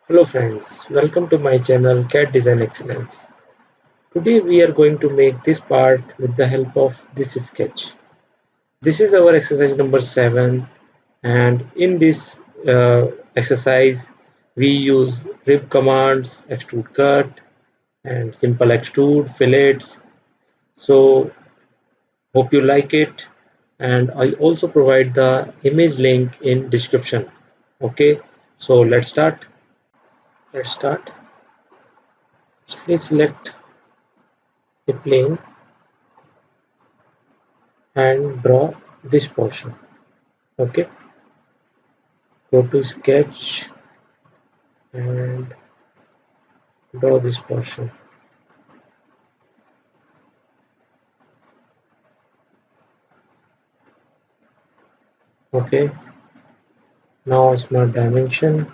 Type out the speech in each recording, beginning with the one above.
Hello friends, welcome to my channel CAD Design Excellence. Today we are going to make this part with the help of this sketch. This is our exercise number 7, and in this exercise we use rib commands, extrude cut and simple extrude, fillets. So hope you like it, and I also provide the image link in description. Okay, so let's start. Please select a plane and draw this portion. Okay, go to sketch and draw this portion. Okay, now smart dimension,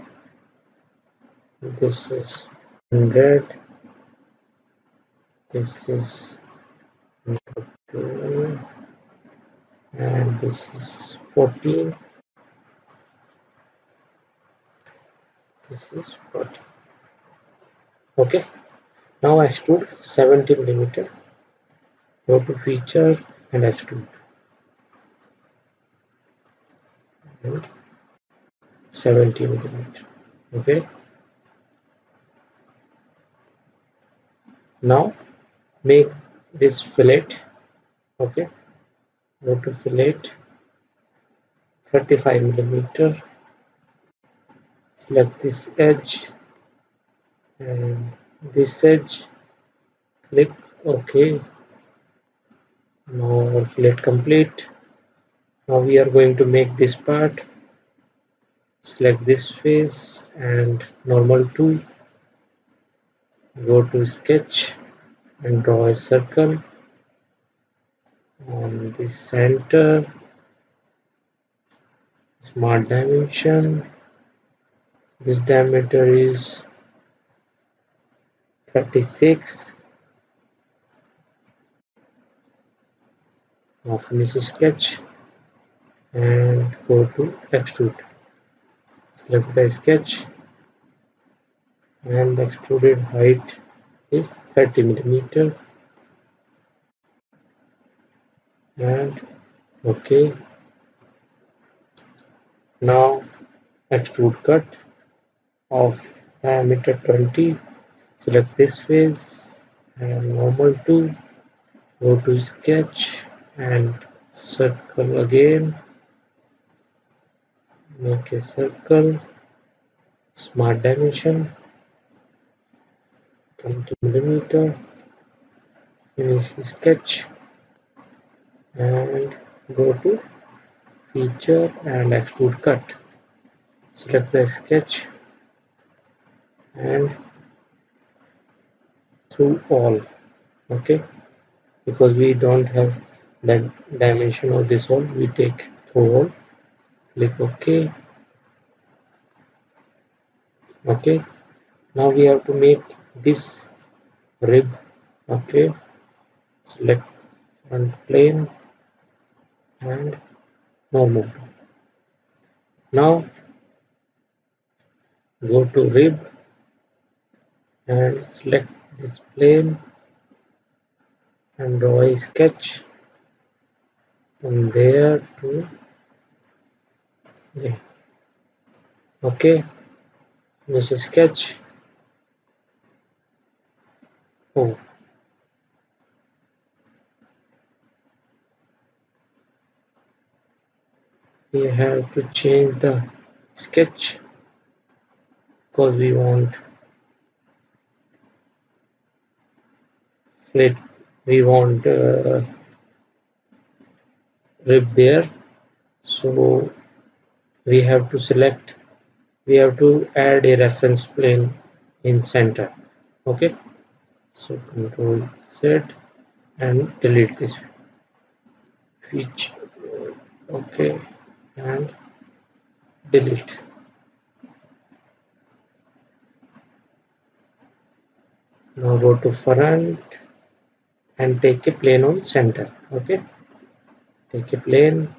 this is 100, this is 2, and this is 14, this is 40. Okay, now extrude 70 millimeter. Go to feature and extrude and 70 millimeter. Okay, now make this fillet. Okay, go to fillet 35 millimeter. Select this edge and this edge, click OK. Now our fillet complete. Now we are going to make this part. Select this face and normal tool. Go to sketch and draw a circle on the center. Smart dimension. This diameter is 36. Now finish sketch and go to extrude. Select the sketch and extruded height is 30 millimeter and OK. Now extrude cut of diameter 20. Select this face and normal tool. Go to sketch and circle again. Make a circle. Smart dimension 20 millimeter. Finish sketch and go to feature and extrude cut. Select the sketch and through all. Okay, because we don't have that dimension of this all, we take through all. Click OK. Okay, now we have to make this rib. Okay, select front plane and normal. Now go to rib and select this plane and draw a sketch from there to there. Okay, finish a sketch. Oh, we have to change the sketch because we want flat, we want rib there, so we have to select, we have to add a reference plane in center. Okay, so Control Z and delete this feature. Okay, and delete. Now go to front and take a plane on center. Okay, take a plane,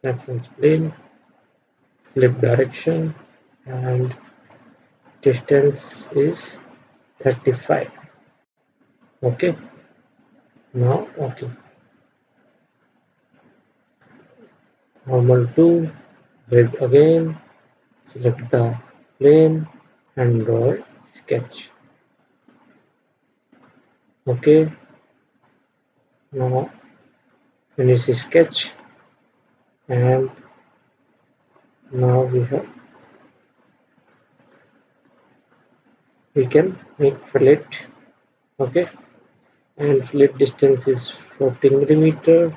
reference plane, flip direction, and distance is 35. Okay, now okay. Normal to grid again, select the plane and draw a sketch. Okay, now finish the sketch, and now we can make fillet. Okay, and fillet distance is 14 millimeter.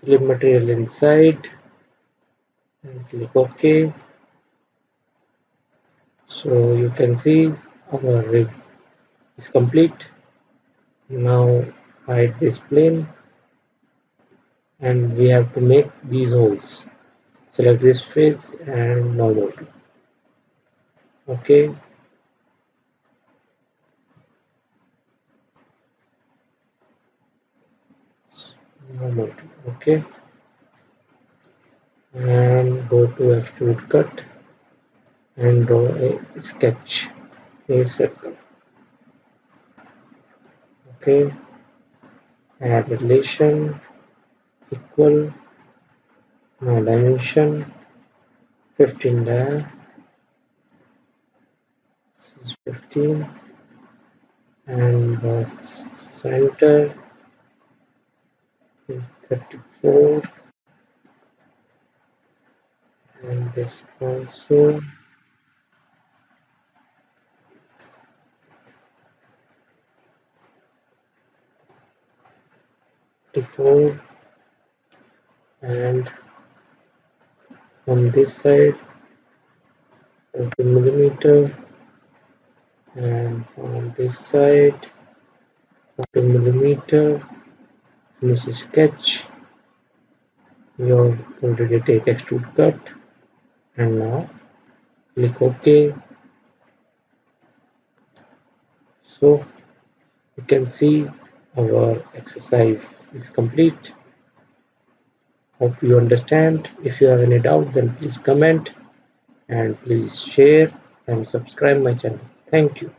Fillet material inside and click OK. So you can see our rig is complete. Now hide this plane, and we have to make these holes. Select this face and normal to. Okay, normal to. Okay, and go to extrude cut and draw a sketch, a circle. Okay, add relation equal. Now dimension 15 there. This is 15, and the center is 34, and this also 34, and on this side 14 millimeter, and on this side 14 millimeter. Finish sketch. We have already take extrude cut, and now click OK. So you can see our exercise is complete. Hope you understand. If you have any doubt, then please comment, and please share and subscribe my channel. Thank you.